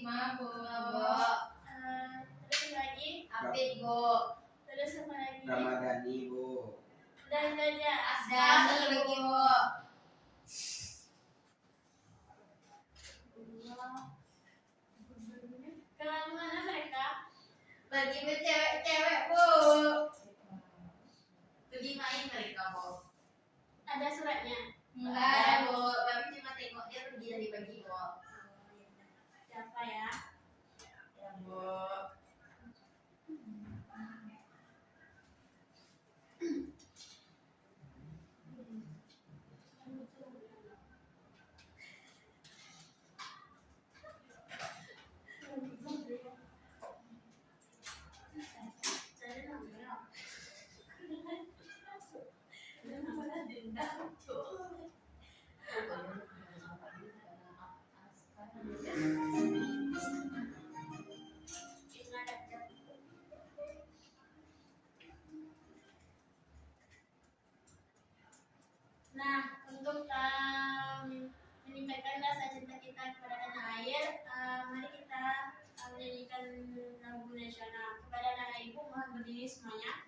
Mabok. Terus lagi Apik, Bu. terus apa lagi? Ramadhani, Bu. Udah itu aja. Asdami bagi, Bu. Kemana mereka? Bagi cewek-cewek, Bu. Pergi main mereka, Bu. Ada suratnya. Enggak ada, Bu. Kami cuma tengok dia pergi tadi pagi, Bu. Siapa ya? Ya, Bu. Nah, untuk meningkatkan rasa cinta kita kepada tanah air, mari kita menyanyikan lagu nasional. Kepada anak ibu, mohon berdiri semuanya.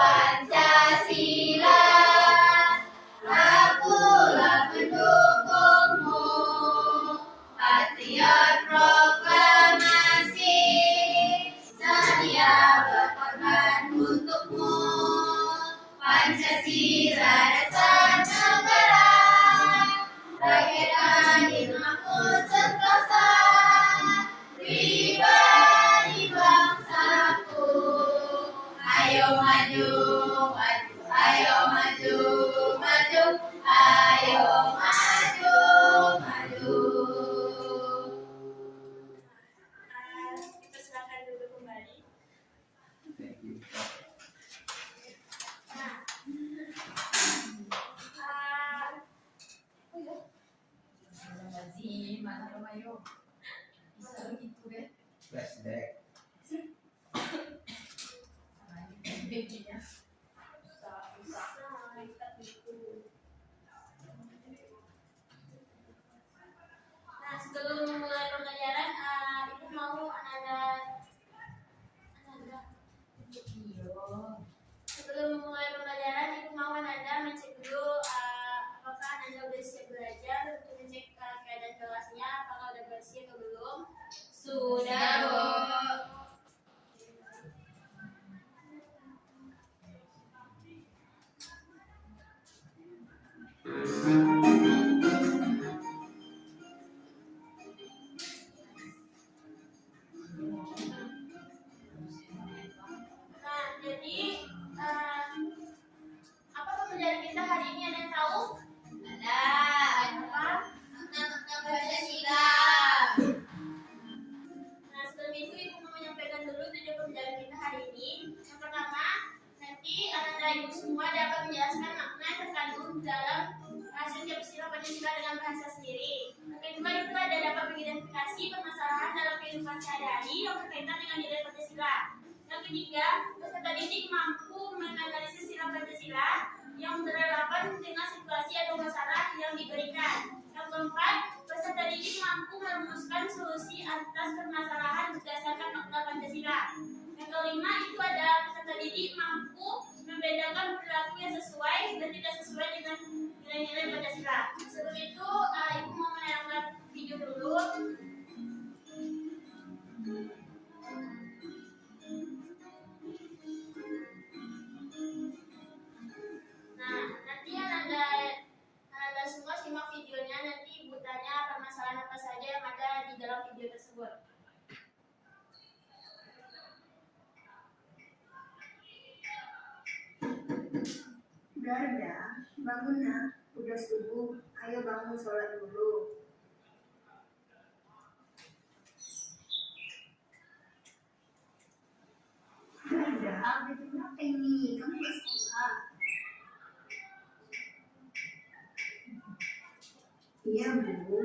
Pancasila, akulah pendukungmu, patriot proklamasi, sedia berkorban untukmu. Pancasila dasar negara, rakyat adil makmur sentosa, pribadi bangsaku. Ayo maju, maju, ayo maju, maju, ayo maju, maju. Kita silakan duduk kembali. Thank you. Nah, Flashback. Nah, sebelum memulai pembelajaran, ibu mau sebelum memulai pembelajaran, ibu mau Anda mencek dulu apakah Anda sudah siap belajar, untuk mencek keadaan kelasnya, apakah sudah bersih atau belum. Sudah, Bu. Nah, jadi apa pembelajaran kita hari ini, ada yang tahu? Ada Apa? makna Pancasila. Nah, sebelum itu ibu mau menyampaikan dulu tujuan pembelajaran kita hari ini. Yang pertama, nanti Anda ibu semua dapat menjelaskan makna yang terkandung dalam setiap istilah Pancasila dengan bahasa sendiri. Yang kedua itu ada dapat mengidentifikasi permasalahan dalam kehidupan sehari-hari yang berkaitan dengan nilai Pancasila. Yang ketiga, peserta didik mampu menganalisis sila Pancasila yang berrelevan dengan situasi atau masalah yang diberikan. Yang keempat, peserta didik mampu merumuskan solusi atas permasalahan berdasarkan makna Pancasila. Yang kelima itu ada peserta didik mampu membedakan perilaku yang sesuai dan tidak sesuai dengan nilai-nilai Pancasila. Sebelum itu, ibu mau menayangkan video dulu. Nah, bangun nak, udah subuh, ayo bangun sholat dulu. Udah, bikin apa ini? Kamu gak sekolah? Iya bu.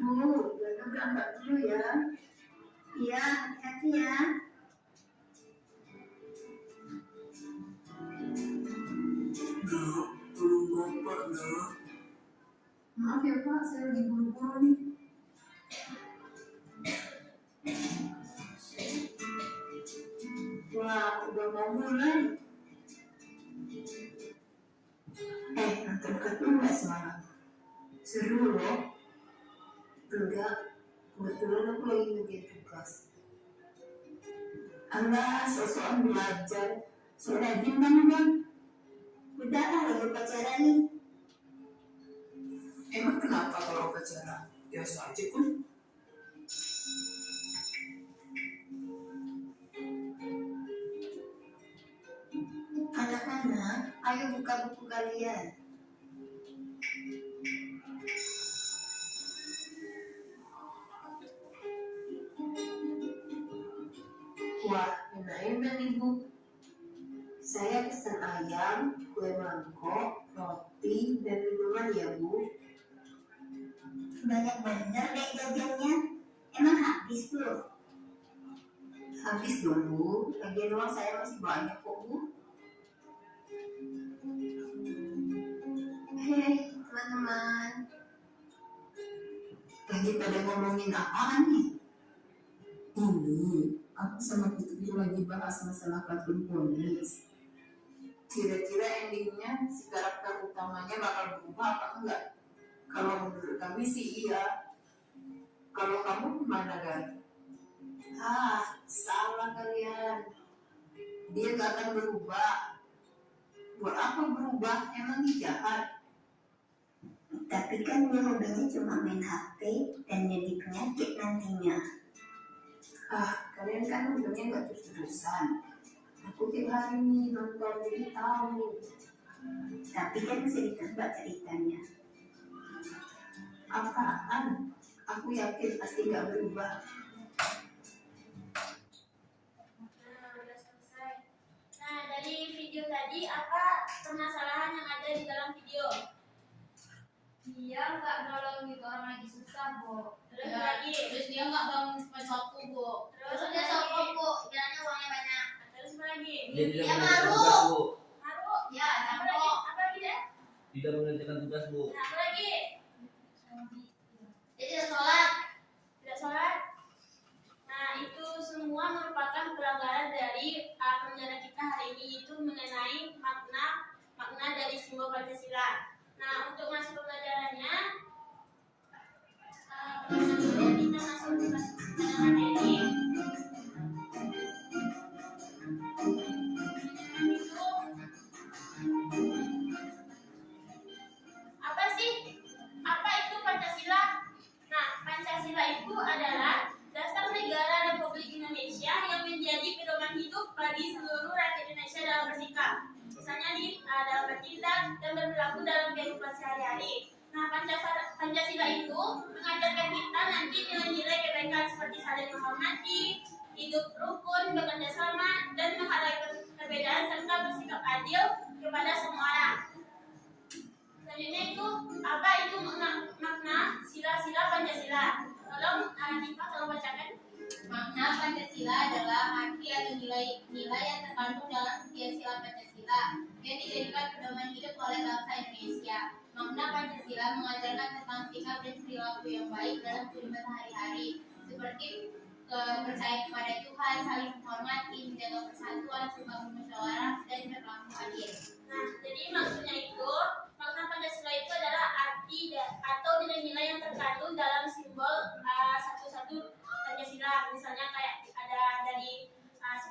Bu, Gana berangkat dulu ya. Iya, hati-hati ya. Nak, tolong bapak nak. Maaf ya Pak, saya lagi buru-buru nih. Wah, udah mau mulai. Nonton kartun nggak semalam? Seru loh. Enggak, kebetulan aku lagi ngerjain tugas. Alah, sosokan belajar. So rajin kan? Udah lah, lagi pacaran nih. Emang kenapa kalau pacaran? Biasa aja pun. Anak-anak, ayo buka buku kalian. Wah, enak-enak nih Bu. Saya pesan ayam, kue mangkok, roti, dan minuman ya Bu. Banyak bener deh jajannya. Emang habis Bu? Habis dong Bu. Lagian uang saya masih banyak kok Bu. Hei teman-teman, lagi pada ngomongin apaan nih? Ini, aku sama Putri lagi bahas masalah kartun Ponies. Kira-kira endingnya si karakter utamanya bakal berubah apa enggak? Kalau menurut kami sih iya. Kalau kamu gimana kan? Salah kalian. Dia gak akan berubah. Buat apa berubah? Emang dia jahat? Tapi kan dia hobinya cuma main HP dan jadi penyakit nantinya. Kalian kan untungnya gak terus-terusan. Aku tiap hari nih nonton jadi tahu. Tapi kan bisa ditebak ceritanya. Apaan? Aku yakin pasti gak berubah. Udah selesai. Nah, dari video tadi apa permasalahan yang ada di dalam video? Dia nggak nolong gitu orang lagi susah, Bu. Terus Ya, lagi, terus dia nggak bangun pas waktu, Bu. terus Terus dia lagi, sokong, Bu. Kiranya uangnya banyak. terus apa lagi? Dia tidak Dia mengerjakan malu. tugas, Bu. Haru, Ya, apa lagi? campur. Apa lagi deh? Tidak mengerjakan tugas, Bu. Nah, apa lagi? Dia tidak sholat. Tidak sholat. Nah, itu semua merupakan pelanggaran dari pembelajaran kita hari ini, yaitu mengenai makna dari simbol Pancasila. Nah, untuk masuk pembelajarannya, dulu kita masuk ke pelajaran ini. Itu apa sih? Apa itu Pancasila? Nah, Pancasila itu adalah dasar negara Republik Indonesia yang menjadi pedoman hidup bagi seluruh rakyat Indonesia dalam bersikap. Misalnya dalam bertindak dan berperilaku dalam kehidupan sehari-hari. Nah, Pancasila itu mengajarkan kita nanti nilai-nilai kebaikan seperti saling menghormati, hidup rukun, bekerja sama, dan menghargai perbedaan serta bersikap adil kepada semua orang. Selanjutnya itu apa itu makna sila-sila Pancasila? Tolong Hanifah tolong bacakan. Makna Pancasila adalah arti atau nilai-nilai yang terkandung dalam setiap sila Pancasila yang dijadikan pedoman hidup oleh bangsa Indonesia. Makna Pancasila mengajarkan tentang sikap dan perilaku yang baik dalam kehidupan sehari-hari, seperti kepercayaan kepada Tuhan, saling menghormati, menjaga persatuan, suka bermusyawarah, dan berlaku adil. Nah, jadi maksudnya itu makna Pancasila itu adalah arti atau nilai-nilai yang terkandung dalam simbol satu-satu Pancasila. Misalnya kayak ada dari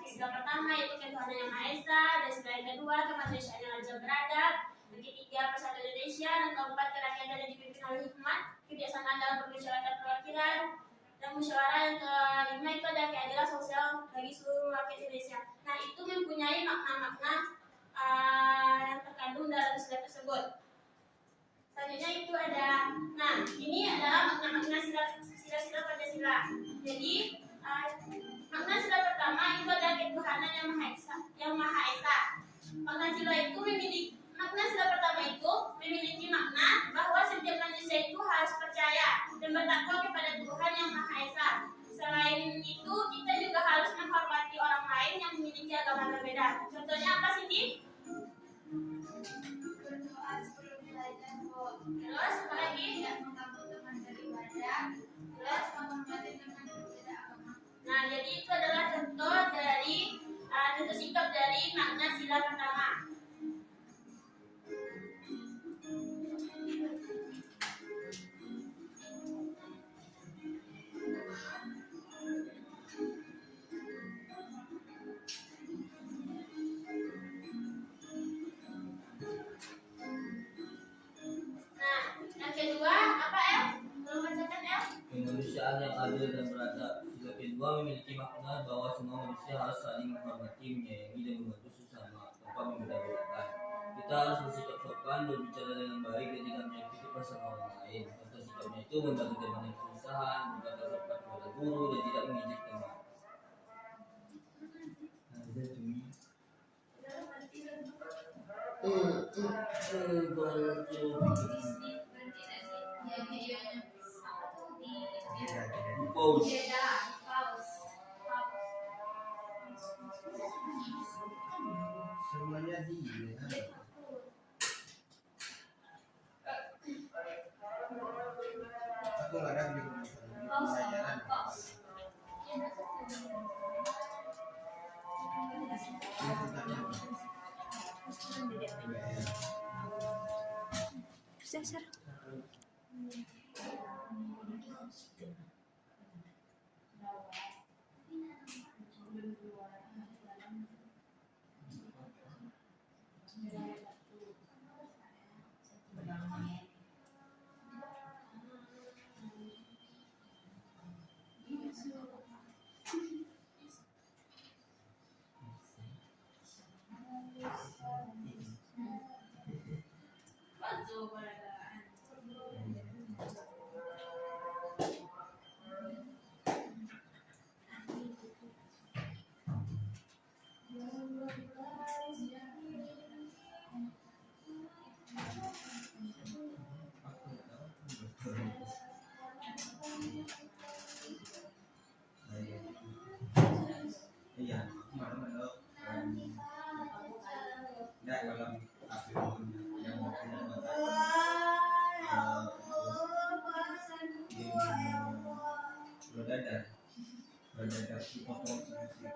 sila pertama yaitu ketuhanan yang maha esa, dan sila yang kedua kemanusiaan yang adil beradab, yang ketiga ketiga Persatuan Indonesia, dan keempat kerakyatan yang dipimpin oleh hikmat, kebijaksanaan dalam permusyawaratan perwakilan, dan musyawarah yang kelima itu ada keadilan sosial bagi seluruh rakyat Indonesia. Nah, itu mempunyai makna-makna yang terkandung dalam sila tersebut. Selanjutnya itu ada, nah ini adalah makna-makna sila-sila Pancasila. Jadi makna sila pertama itu ada ketuhanan yang maha esa. Makna sila pertama itu memiliki makna bahwa setiap manusia itu harus percaya dan bertakwa kepada Tuhan yang maha esa. Selain itu, kita juga harus menghormati orang lain yang memiliki agama berbeda. Contohnya apa sih, Di? Berdoa sebelum belajar, Bu. Terus apa lagi? Tidak mengganggu teman beribadah. Terus menghormati teman berbeda agama. Nah, jadi itu adalah contoh sikap dari makna sila pertama. Nah, yang kedua apa, El? Belum bacakan, El? Kemanusiaan yang adil dan beradab. Sila kedua memiliki makna bahwa semua manusia harus saling menghormati, menyayangi, dan membantu sesama tanpa membeda-bedakan. Kita harus bersikap sopan, berbicara dengan baik, dan tidak menyakiti perasaan orang lain. Contoh sikapnya itu membantu teman yang kesusahan, berkata sopan kepada guru, dan tidak mengejek teman. Paus. Beda, paus. Semuanya dia. Aku ada di pelajaran. Iya, mana-mana. Enggak dalam yang mau Berdadar dipotong sedikit.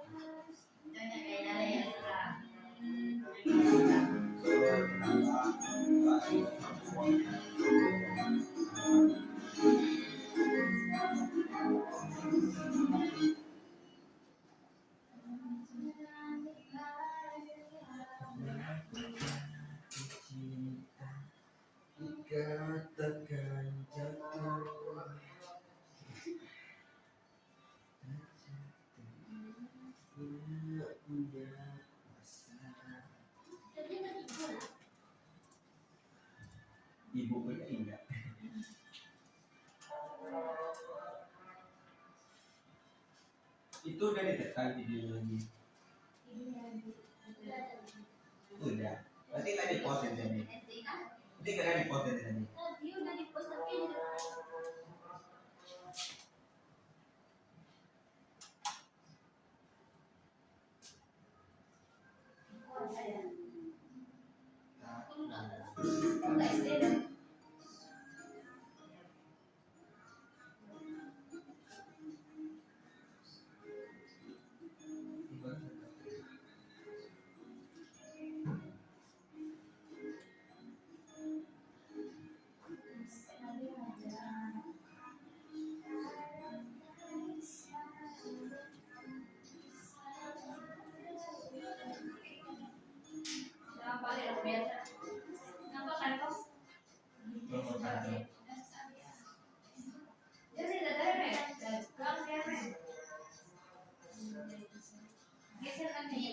Katakan jatuh. Ibu punya ingat. Itu udah ditekan video lagi. Udah. Berarti nggak di post tadi. Berarti nggak di post tadi. Tadi udah di post tapi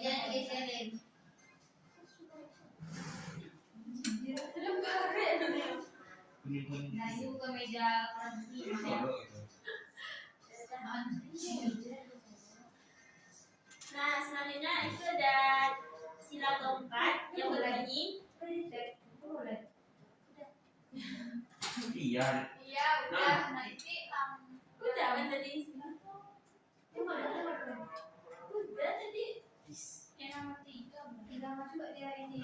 Jangan geserin. Nah, ini bukan meja kelas 5 ya. Nah, selanjutnya itu ada sila keempat yang berbunyi. Iya. Iya, udah. Nah, ini udah kan tadi. Udah tadi. Yang nomor 3 mah coba dia ini.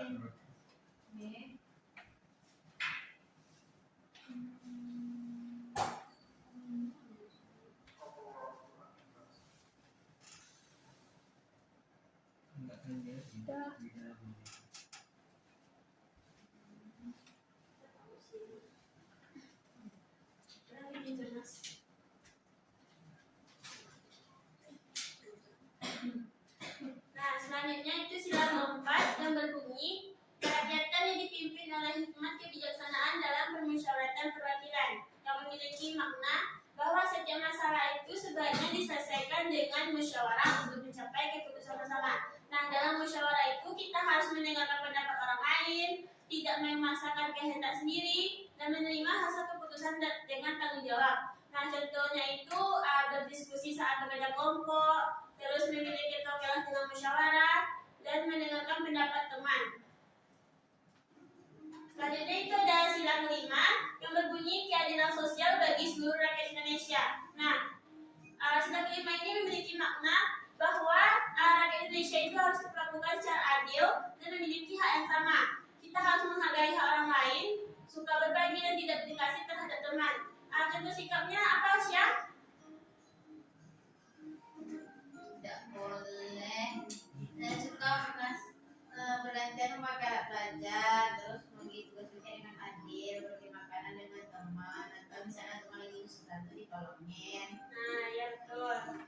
Nah, selanjutnya itu sila keempat yang berbunyi kerakyatan yang dipimpin oleh hikmat kebijaksanaan dalam permusyawaratan perwakilan yang memiliki makna bahwa setiap masalah itu sebaiknya diselesaikan dengan musyawarah untuk mencapai keputusan bersama. Nah, dalam musyawarah itu kita harus mendengarkan pendapat orang lain, tidak memaksakan kehendak sendiri, dan menerima hasil keputusan dengan tanggung jawab. Nah, contohnya itu berdiskusi saat bekerja kelompok, terus memiliki kewakilan dengan musyawarah, dan mendengarkan pendapat teman. Selanjutnya itu ada sila kelima yang berbunyi keadilan sosial bagi seluruh rakyat Indonesia. Nah, sila kelima ini memiliki makna bahwa rakyat Indonesia itu harus diperlakukan secara adil dan memiliki hak yang sama. Kita harus menghargai hak orang lain, suka berbagi dan tidak berdikasih terhadap teman. Contoh sikapnya apa, Syah? Tidak boleh. Saya suka bergantian memakai alat belajar, terus bagi tugas-tugasnya dengan adil, berbagi makanan dengan teman, atau misalnya teman lagi sesuatu ditolongin. Nah, ya betul.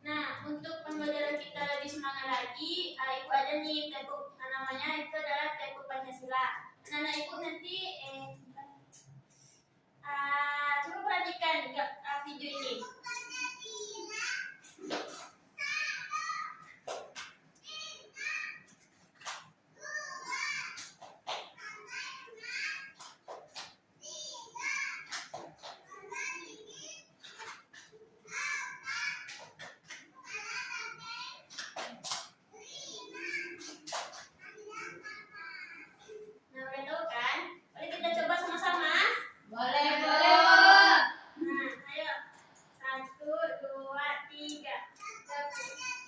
Nah, untuk pembelajaran kita lebih semangat lagi, Ibu ada nih tepuk, namanya itu adalah tepuk Pancasila. Nah, Ibu nanti coba perhatikan video ini. Nah, udah tahu kan? Mari kita coba sama-sama. Boleh, boleh. Nah, ayo. 1, 2, 3.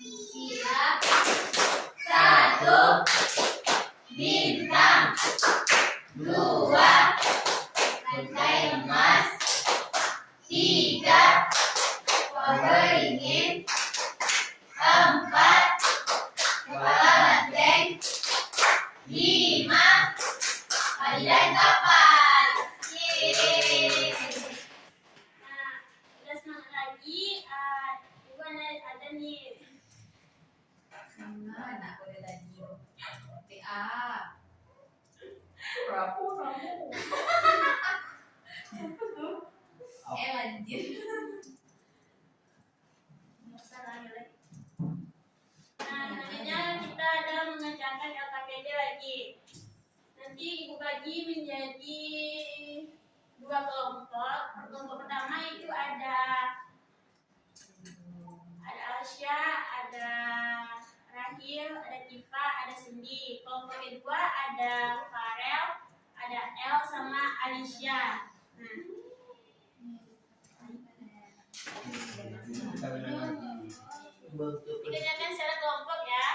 Sila 1 bintang, 2 rantai emas, 3 pohon beringin, 4 kepala banteng, 5 padidan kapas. Yeay. Nah, anjir. Salah lagi. Nah, selanjutnya kita ada mengerjakan LKPD lagi. Nanti ibu bagi menjadi 2 kelompok. Kelompok pertama itu ada Asia, ada Rahil, ada Tifa, ada Cindy. Kelompok kedua ada Farel, ada El sama Alicia. Nah, dikerjakan secara kelompok ya.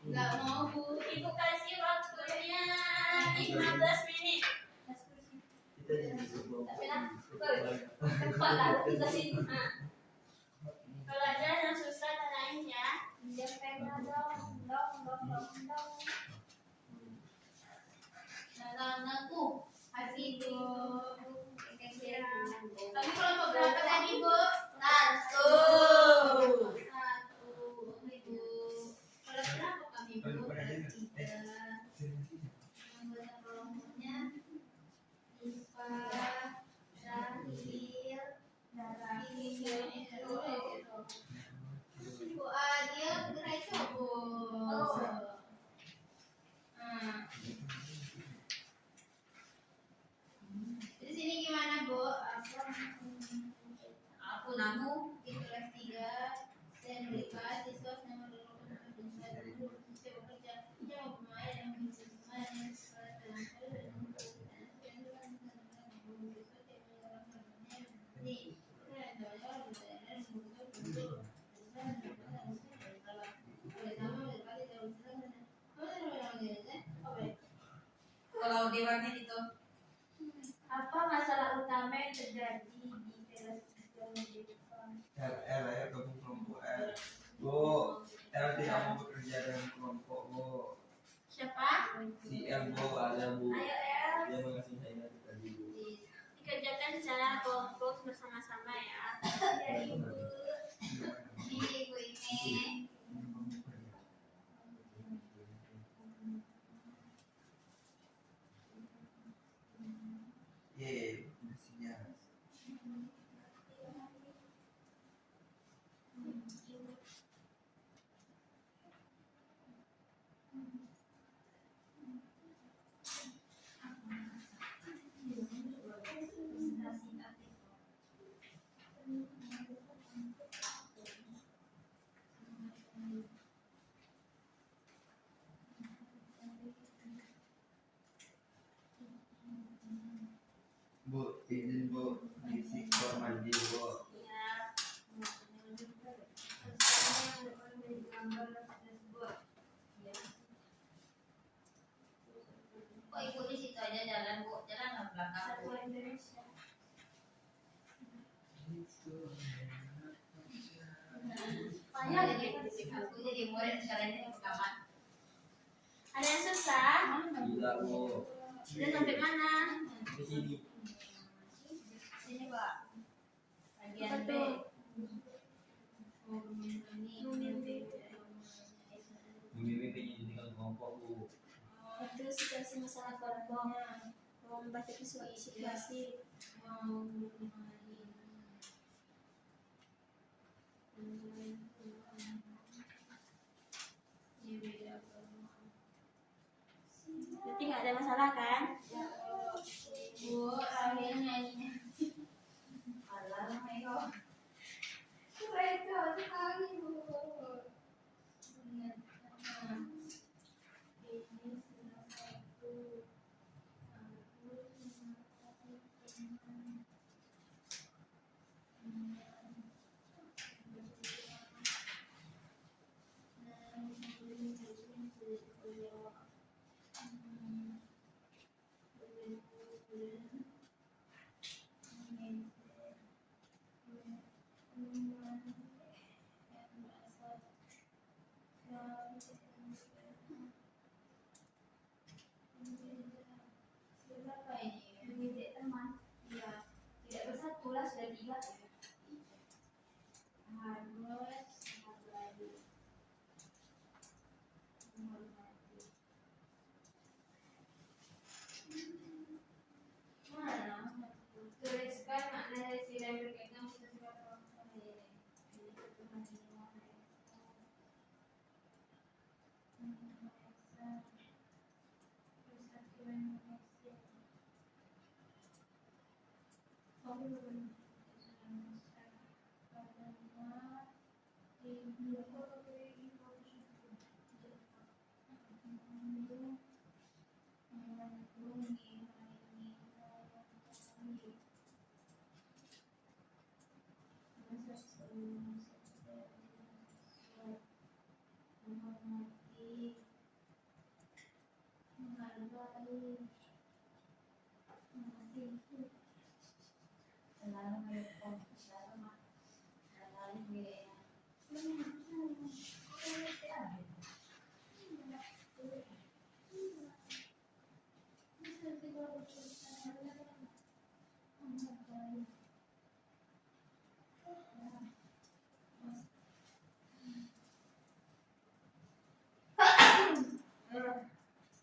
Enggak mau Bu. Ibu kasih waktunya 15 menit. Kita jadi sebuah Tapi lah, cepat lah kita sini. Kalau ada yang susah tanyain ya. Nah, tuh kasih itu. Tapi kelompok berapa tadi Bu? Satu. Itu. Kalau berapa kami Bu? Tiga. Anggota kelompoknya Ipa, Rahil, Bu Adil, gerai cobos. Di sini gimana Bu? Aku namu di kelas 3 Senrika siswa nomor 21 siswa bekerja yang pemain yang bisa pemain kalau dewannya itu apa masalah utama yang terjadi di kelas minggu depan? RL ya gabung kelompok L. Bu, L tidak mau bekerja dengan kelompok Bu. Siapa? Si L Bu ada Bu. Ayo El, dia mengasih saya tadi. dikerjakan secara kelompok bersama-sama ya. Ya Ibu, ini Ibu ini. Ye, fungsinya. Bu, izin Bu, isi kamar mandi Bu. Kok Ibu di situ aja jalan Bu, jalan ke belakang Bu. Satu Indonesia. Banyak jadi aku jadi murid sekalian di kamar. Ada yang susah? Tidak Bu. Sudah sampai mana? Di sini. Sini Pak. Bagian Apa B. tuh? Membimbing. Membimbing penyidikan kelompok Bu. Itu situasi masalah kelompok. Mau membaca situasi. Berarti nggak ada masalah kan? Bu, Rahil nyanyinya. Alah, Meo. Keren sekali Bu. Berapa ini? Mendidik teman. Iya. Tidak bersatu lah sudah 3 ya. Harus menghargai. Mana? Tuliskan makna dari sila yang berkaitan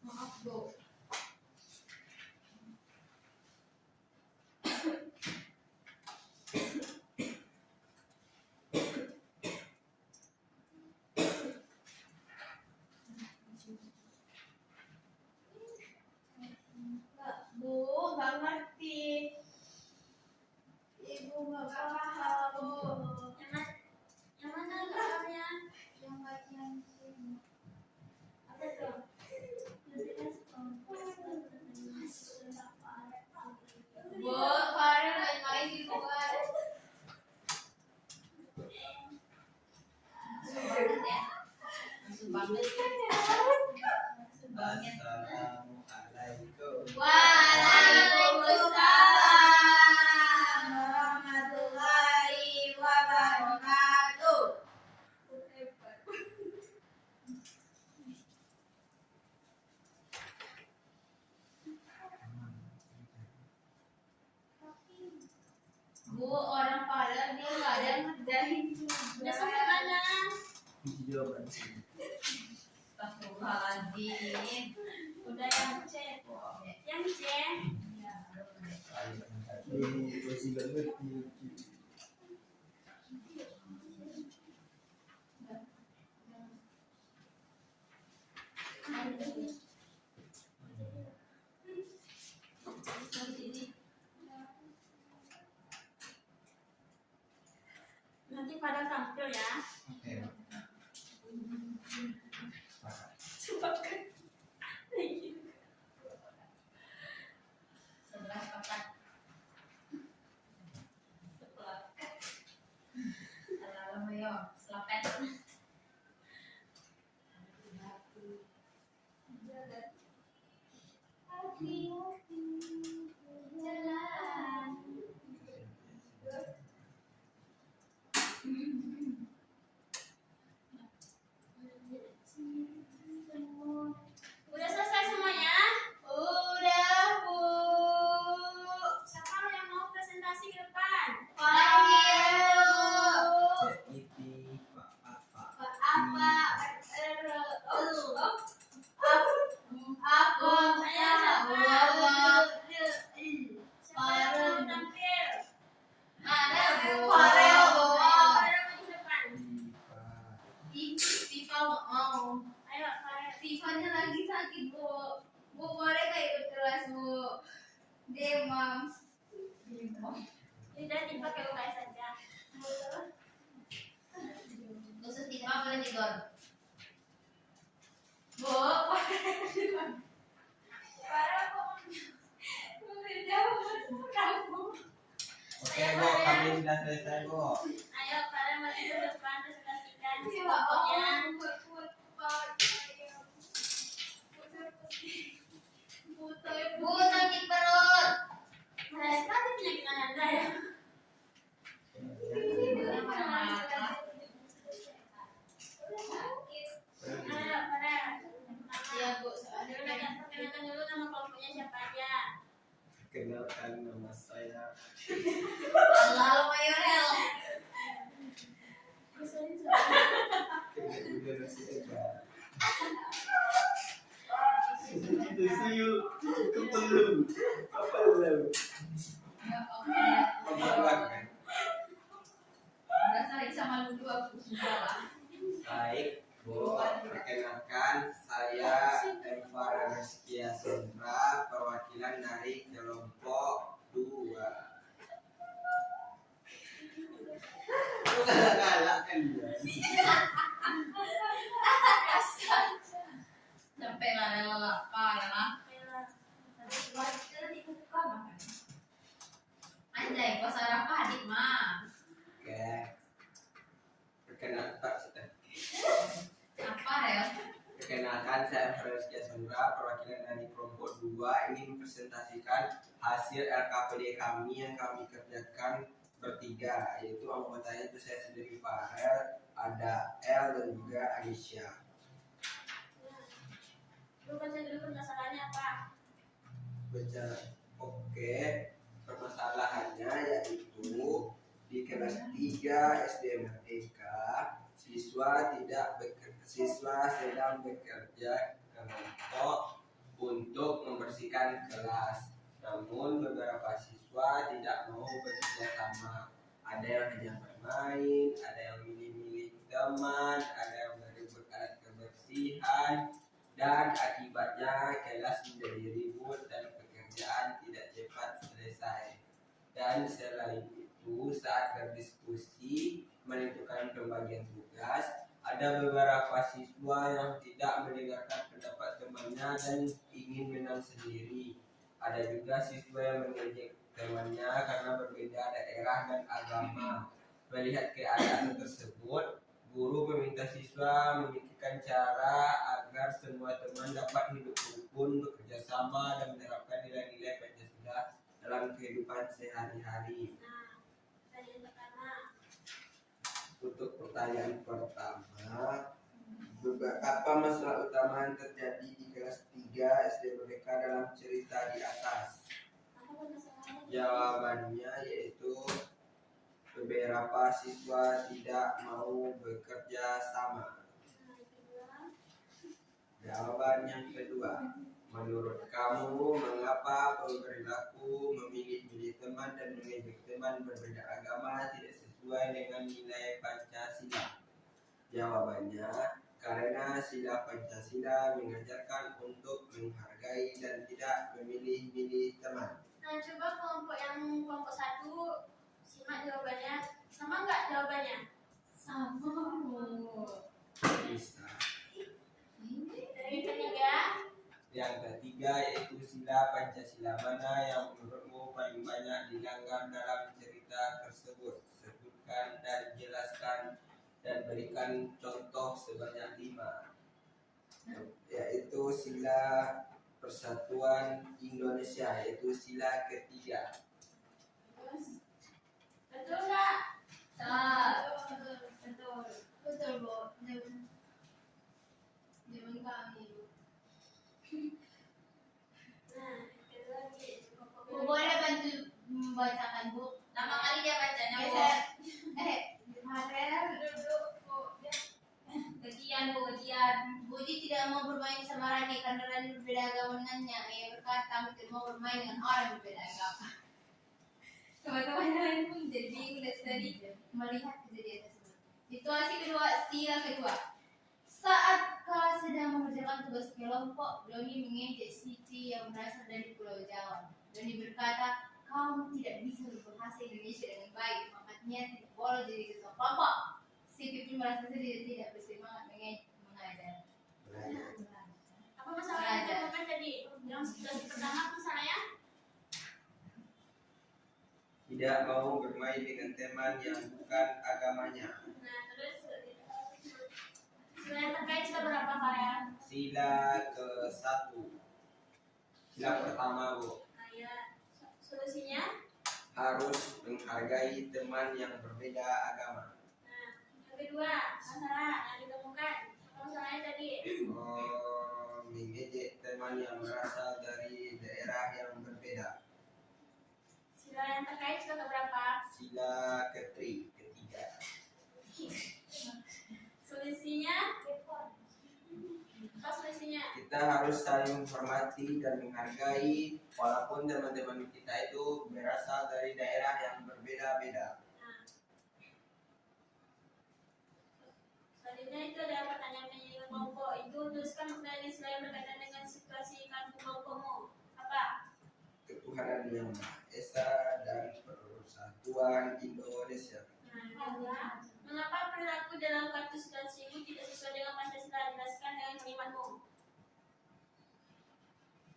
Maaf, Bu. Bu, nggak ngerti. Ibu nggak paham, Bu. Yang mana gambarnya? Yang bagian sini. Apa tuh? Bu, Farel main-main di luar. Assalamualaikum. Waalaikumsalam warahmatullahi wabarakatuh. Bu, orang Farel dia nggak ada yang ngerjain juga. Udah sampai mana? Jawaban sini. Astagfirullahaladzim. Udah yang C. Yang C. Ini masih gak ngerti. Nanti pada tampil ya. Oke. Coba kan. Sebelas papat. Lama yo, selapet. Jalan. Udah selesai semuanya? Udah, Bu. Siapa yang mau presentasi ke depan? Panggil. Ini apa? Apa? Aku. Ayo, siapa yang mau tampil? Ada Bu. Farel. Farel maju depan. Tifa mau. Ayo, Farel. Tifanya lagi sakit Bu. Bu boleh gak ikut kelas Bu? Demam. Tidak dipakai UKS saja. Khusus Tifa boleh tidur. Bu, Farel kok jauh kamu? Oke, Bu, kami sudah selesai, Bu. Ayo, Farel maju ke depan presentasikan Iya, pokoknya. Bu sakit perut. Nah, sekali penyakit Anda ya. Ayo, Farel. Iya Bu. Perkenalkan dulu nama kelompoknya siapa aja. Kenalkan nama saya. Allah Mayorel. Udah masih aja. Itu sih yuk. Itu belum. Apa belum? Ya, oke. Sampai lah apa ya? Anjay, kok salah apa adik mah? Oke. Perkenalkan, Apa ya? perkenalkan saya Franskia Sandra, perwakilan dari kelompok 2 ingin mempresentasikan hasil LKPD kami yang kami kerjakan bertiga, yaitu anggotanya itu saya sendiri Farel, ada L dan juga Aisyah. Lu baca dulu permasalahannya apa? Baca. Oke, permasalahannya yaitu di kelas 3 SD Merdeka siswa sedang bekerja kelompok untuk membersihkan kelas. Namun beberapa siswa tidak mau bekerja sama. Ada yang hanya bermain, ada yang milih-milih teman, ada yang berebut alat kebersihan, dan akibatnya kelas menjadi ribut dan pekerjaan tidak cepat selesai. Dan selain itu, saat berdiskusi menentukan pembagian tugas, ada beberapa siswa yang tidak mendengarkan pendapat temannya dan ingin menang sendiri. Ada juga siswa yang mengejek temannya karena berbeda daerah dan agama. Melihat keadaan tersebut, guru meminta siswa memikirkan cara agar semua teman dapat hidup rukun, bekerja sama, dan menerapkan nilai-nilai Pancasila dalam kehidupan sehari-hari. Nah, tadi yang pertama. Untuk pertanyaan pertama, apa masalah utama yang terjadi di kelas 3 SD Merdeka dalam cerita di atas? Apa permasalahannya? Jawabannya yaitu beberapa siswa tidak mau bekerja sama. Nah, yang kedua. Jawaban yang kedua, menurut kamu mengapa perilaku memilih-milih teman dan mengejek teman berbeda agama tidak sesuai dengan nilai Pancasila? Jawabannya, karena sila Pancasila mengajarkan untuk menghargai dan tidak memilih-milih teman. Nah, coba kelompok 1 simak jawabannya. Sama nggak jawabannya? Sama. Bisa. Dari yang ketiga. Yang ketiga yaitu sila Pancasila mana yang menurutmu paling banyak dilanggar dalam cerita tersebut? Sebutkan dan jelaskan dan berikan contoh sebanyak 5. Yaitu sila Persatuan Indonesia, yaitu sila ketiga. Terus, betul nggak? Betul. Betul, Bu. Zaman kami. Nah, kedua lagi. Bu, boleh bantu membacakan, Bu? Lama kali dia bacanya, Bu. Geser. Kemarin duduk, Bu. Gajian, Bu, gajian. Budi tidak mau bermain sama Rani karena Rani berbeda agama dengannya. Ia berkata, "Kamu tidak mau bermain dengan orang yang berbeda agama." Teman-teman lain pun jadi bingung dan sedih melihat kejadian tersebut. Situasi kedua, sila kedua. Saat Kala sedang mengerjakan tugas kelompok, Doni mengejek Siti yang berasal dari Pulau Jawa. Doni berkata, "Kamu tidak bisa berbahasa Indonesia dengan baik, makanya tidak boleh jadi ketua kelompok." Siti pun merasa sedih dan tidak bersemangat mengajar. Apa masalahnya? Kan tadi yang situasi pertama masalahnya? Tidak mau bermain dengan teman yang bukan agamanya. Nah, terus sila yang terkait sila berapa kalian? Sila ke-1. Sila pertama, Bu. Nah, ya. Solusinya? Harus menghargai teman yang berbeda agama. Nah, yang kedua, masalah yang ditemukan. Apa masalahnya tadi? Mengejek teman yang berasal dari daerah yang berbeda. Sila yang terkait sila berapa? Sila ketiga. Solusinya? Apa solusinya? Kita harus saling menghormati dan menghargai walaupun teman-teman kita itu berasal dari daerah yang berbeda-beda. Nah. Selanjutnya itu ada pertanyaan penyanyi kelompok. Itu tuliskan dari sila yang berkaitan dengan situasi kartu kelompokmu. Apa? Ketuhanan yang Maha Esa dan Persatuan Indonesia. Nah, yang kedua. Mengapa perilaku dalam kartu 100.000 tidak sesuai dengan Pancasila? Jelaskan dengan kalimatmu.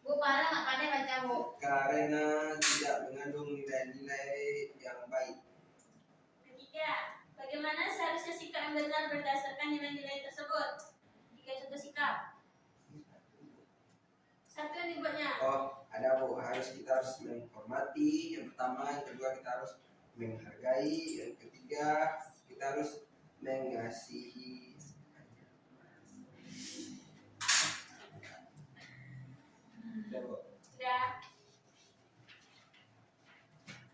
Bu, Farah nggak pandai baca, Bu. Karena tidak mengandung nilai-nilai yang baik. Ketiga, bagaimana seharusnya sikap yang benar berdasarkan nilai-nilai tersebut? Tiga contoh sikap. Satu yang dibuatnya. Oh, ada Bu, kita harus menghormati. Yang pertama, yang kedua kita harus menghargai. Yang ketiga, kita harus mengasihi. Dan Bu, Sudah.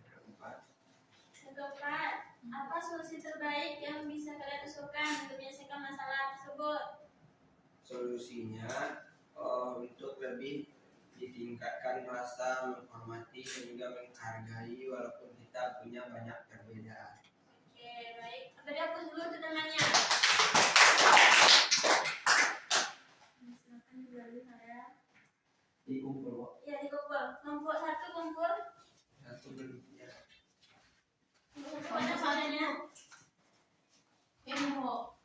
keempat, Yang keempat, apa solusi terbaik yang bisa kalian usulkan untuk menyelesaikan masalah tersebut? solusinya untuk lebih ditingkatkan rasa menghormati dan juga menghargai walaupun kita punya banyak perbedaan. Oke, baik. Tadi hapus dulu tuh tangannya. Silakan digali saya. Dikumpul Bu. Ya, dikumpul. Kelompok satu kumpul. Satu berikutnya. Kelompok satu mana soalnya? Ini, Bu.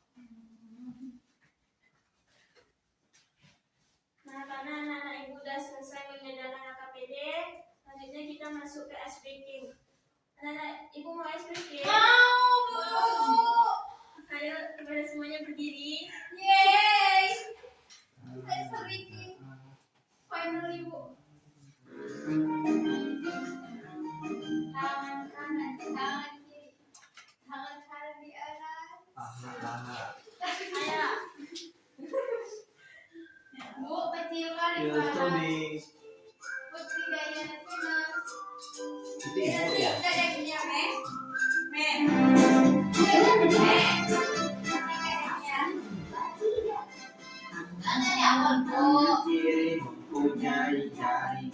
Nah, karena anak-anak ibu sudah selesai mengerjakan AKPD, selanjutnya kita masuk ke ice breaking. Anak-anak ibu mau ice breaking? Mau, Bu. Ayo, kepada semuanya berdiri. Yeay. Ice breaking. Finally, Bu. Tangan kanan, tangan kiri. Tangan kanan di atas. Ayo. Bu, kecilkan di sana. Putri Dayana Nasional. Itu ibu ya? Kita ada punya Meh. Meh. Kan dari awal, Bu. Kiri mempunyai jari.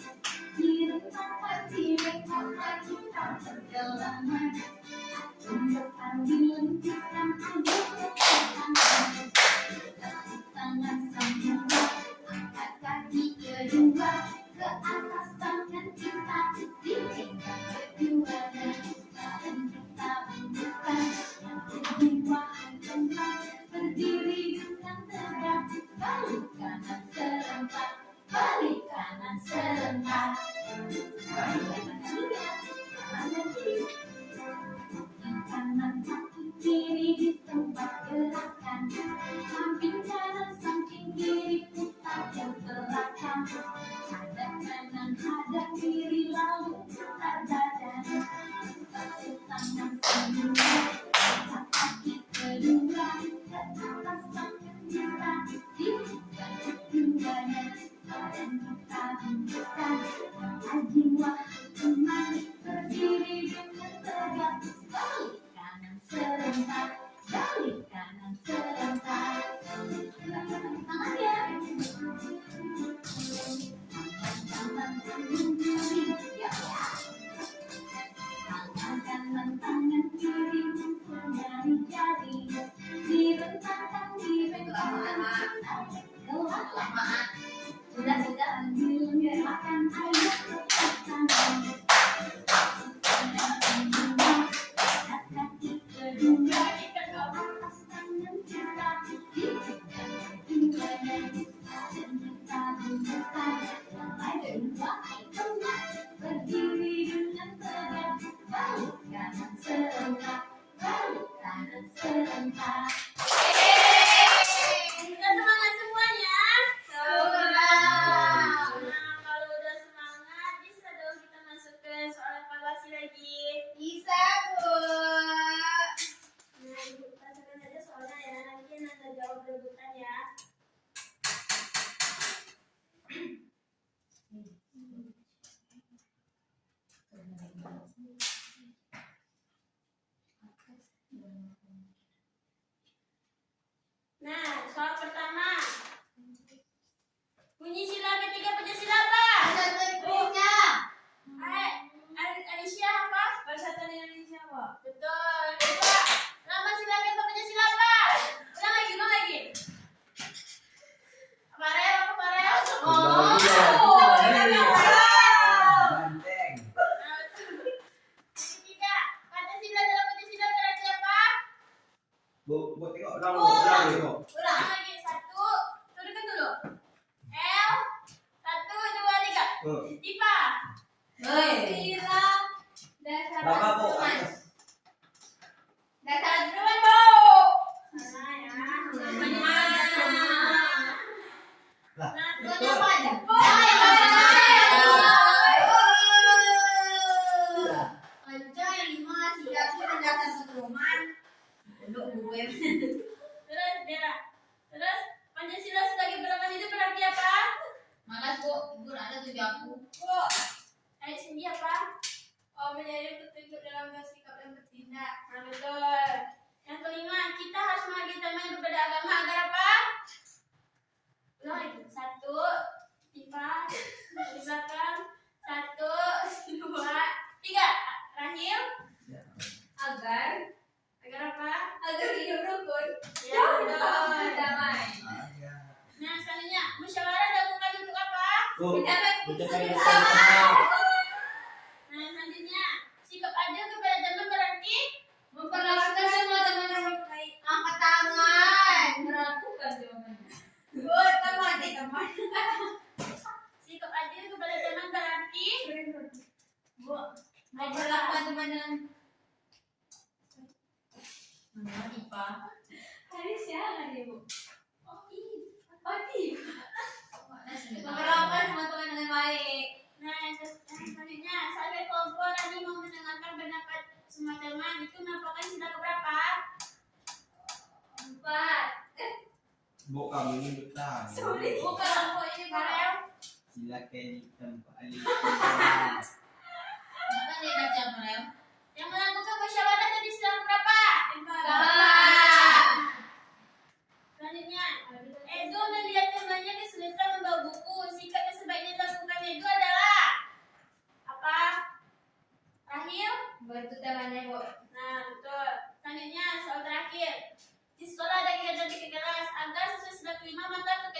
Berdiri dengan tegak, balik kanan serempak, balik kanan serempak. Kanan kaki kiri di tempat gerakan, samping kanan samping kiri putar ke belakang, hadap kanan hadap kiri lalu putar badan, satu tangan semula, angkat kaki kedua ke atas tangan kita, dibuka keduanya, badan kita bentukkan, jiwa teman berdiri dengan tegak, balik kanan serentak, balik kanan serentak. Tangan ya. Tangan tangan ya. Tangan kanan tangan kiri mempunyai jari, direntangkan direntangkan. Kelamaan. Sudah gerakan ayo cepat tangan. Kaki kedua ke atas tangan kita, dipegang keduanya, badan kita bentukkan, mulai dua tengah, berdiri dengan tegak, balik kanan serentak, balik kanan serentak. Sudah semangat semuanya? Sudah. Nah, kalau udah semangat, bisa dong kita masuk ke soal evaluasi lagi. Bisa, Bu. Nah, ibu bacakan aja soalnya ya, nanti Nanda jawab rebutan ya. Bu tengok ulang. Ulang lagi. 1, turunkan dulu. L, 1, 2, 3. Tifa. Sila. Dasar Bapak Bu, teman. atas. Dasar teman Bu. Salah ya. Lah, Nah, betul. selanjutnya apa aja? Anjay, lima tidak sudah dasar pedoman. Untuk gue. Terus, Dera. Terus, Pancasila sebagai pedoman hidup berarti apa? Malas bu, ibu ada tujuh aku. Bu, ayat sini apa? Oh, menjadi petunjuk dalam bersikap dan bertindak. Nah, betul. Yang kelima, kita harus menghargai teman berbeda agama agar apa? Ulang lagi. 1, Tifa, di belakang. 1, 2, 3. Rahil, agar apa? Agar hidup rukun. Ya, betul. Damai. Nah, selanjutnya, musyawarah dilakukan untuk apa? Bu, Mencapai mencapai keputusan keputusan bersama. bersama. Nah, selanjutnya, sikap adil kepada teman berarti Memperlakukan semua teman dengan baik. Angkat tangan. melakukan jawabannya. Bu, teman deh teman. Sikap adil kepada teman berarti Bu, Memperlakukan teman dengan. Mana Ipa? hari siapa nih Bu? Oh, Memperlakukan semua teman dengan baik. Nah, selanjutnya, saat berkelompok tadi mau mendengarkan pendapat semua teman itu merupakan sila keberapa? 4. Bu kamu ini betah. Bu, kelompok ini Farel. Silakan ditempatkan. Mana nih baca Farel? Yang melakukan musyawarah tadi sila keberapa? 4. Selanjutnya, Edo melihat temannya kesulitan membawa buku. Sikap yang sebaiknya dilakukan Edo adalah apa? Rahil? Bantu temannya bu. Nah, betul. Selanjutnya, soal terakhir. Di sekolah ada kegiatan di kelas. Agar sesuai sila kelima, maka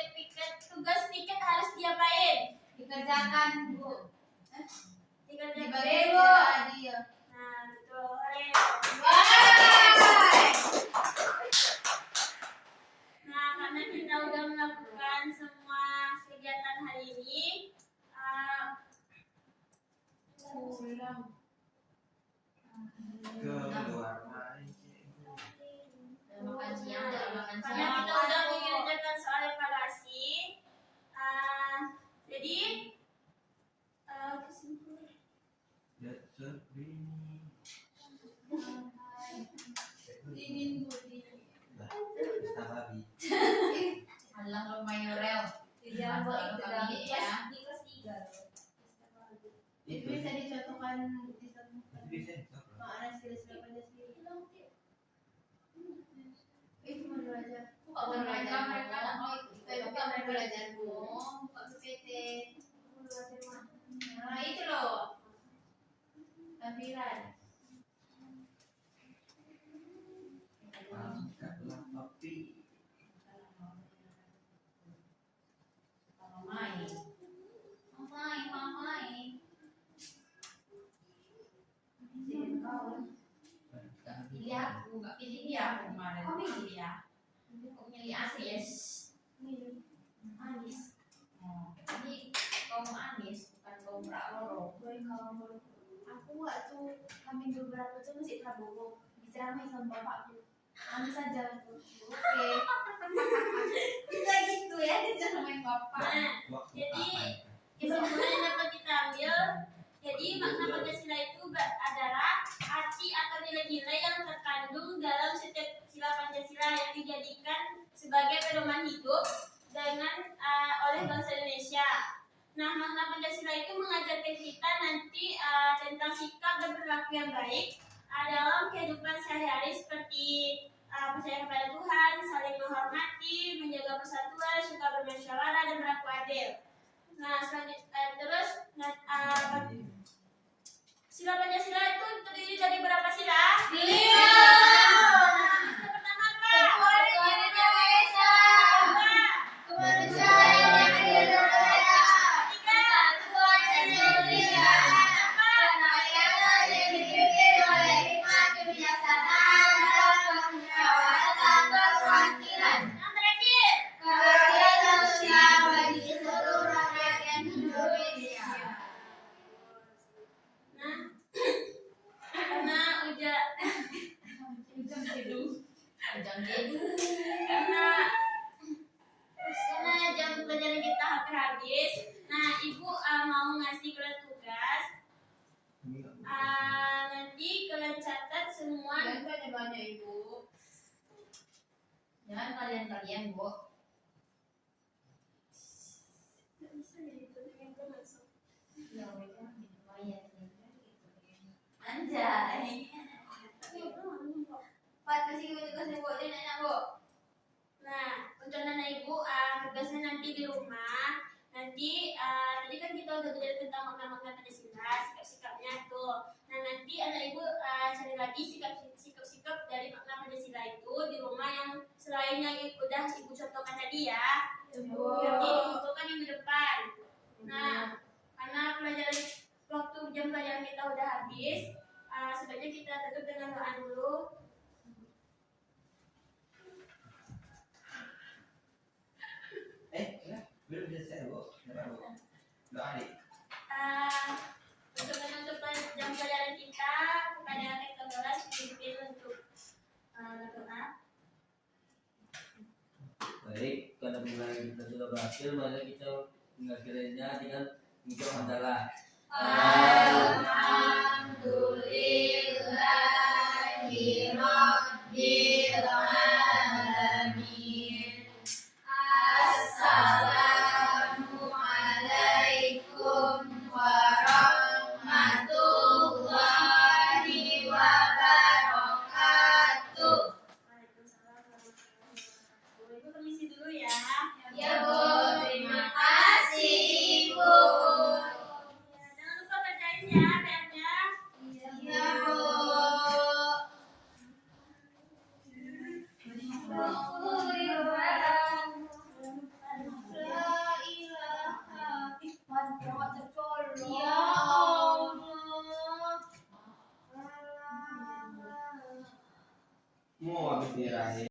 tugas tiket harus diapain? Dikerjakan bu. Dikerjakan. Dibagi bu. Adil. Nah, betul. Rahil. Nah, karena kita udah melakukan semua kegiatan hari ini, pulang. Keluar main. Makan siang, makan Karena siang. kita udah mengerjakan soal evaluasi, jadi kesimpulan. That's so dreamy. Dingin Bu, dingin. Lah, Ustaz Abi. Alang lo mayorel. Jangan buat itu dalam ya. di kelas 3. Itu Bisa dicontohkan di bisa. mana sila-sila Pancasila. Cuma belajar. Bukan belajar. Bukan belajar bu. Bukan PPT. Nah itu loh. Tampilan. Angkatlah api. Mamai. Sini kau. Pilih aku, nggak pilih dia aku kemarin. Kau pilih dia. Kau pilih Anis. Anis. Ini kaum Anis, bukan kaum Prabowo. Aku waktu kami beberapa jam masih Prabowo bicara sama bapakku. Kami saja. Oke. Bisa gitu ya, dia main bapak. Nah, Waktu jadi apa? kesimpulan yang dapat kita ambil, jadi makna Pancasila itu adalah arti atau nilai-nilai yang terkandung dalam setiap sila Pancasila yang dijadikan sebagai pedoman hidup oleh bangsa Indonesia. Nah, makna Pancasila itu mengajarkan kita nanti tentang sikap dan perilaku yang baik dalam kehidupan sehari-hari seperti percaya kepada Tuhan, saling menghormati, menjaga persatuan, suka bermusyawarah dan berlaku adil. Nah, terus sila Pancasila itu terdiri dari berapa sila? 5. Yang pertama apa? Kemanusiaan yang adil dan beradab. Ketiga. Kesatuan Indonesia. Rakyat yang dipimpin oleh hikmat kebijaksanaan dalam bermusyawarah karena jam pelajaran kita hampir habis. Nah, Ibu mau ngasih kalian tugas. Nanti kalian catat semua. Jangan banyak-banyak Ibu. Jangan kalian-kalian, Bu. Nggak bisa ya, itu yang belum masuk. Ya, mereka lumayan. Anjay. Pak, kasih ibu tugasnya Bu, dia nanya Bu. Nah, untuk anak Ibu, tugasnya nanti di rumah. Nanti tadi kan kita udah belajar tentang makna-makna Pancasila, sikap-sikapnya tuh. Nah, nanti anak Ibu cari lagi sikap-sikap dari makna Pancasila itu di rumah yang selain yang udah Ibu contohkan tadi ya. Nanti dibukukan minggu depan. Nah, karena waktu jam pelajaran kita udah habis, sebaiknya kita tutup dengan doa dulu. Belum selesai, Bu. Doa nih. Untuk menutup jam pelajaran kita kepada Rektor kelas dipimpin untuk doa. Baik, karena pembelajaran kita sudah berakhir, mari kita mengakhirinya dengan mengucap hamdalah. Alhamdulillahi Rabbil Alamin. Assalamualaikum warahmatullahi wabarakatuh. Waalaikumsalam warahmatullahi wabarakatuh. Ibu permisi dulu ya. Ya Bu, terima kasih Ibu. Ya, jangan lupa kerjain ya PR-nya. Ya Bu. Ya Allah. Mau habis dirahin.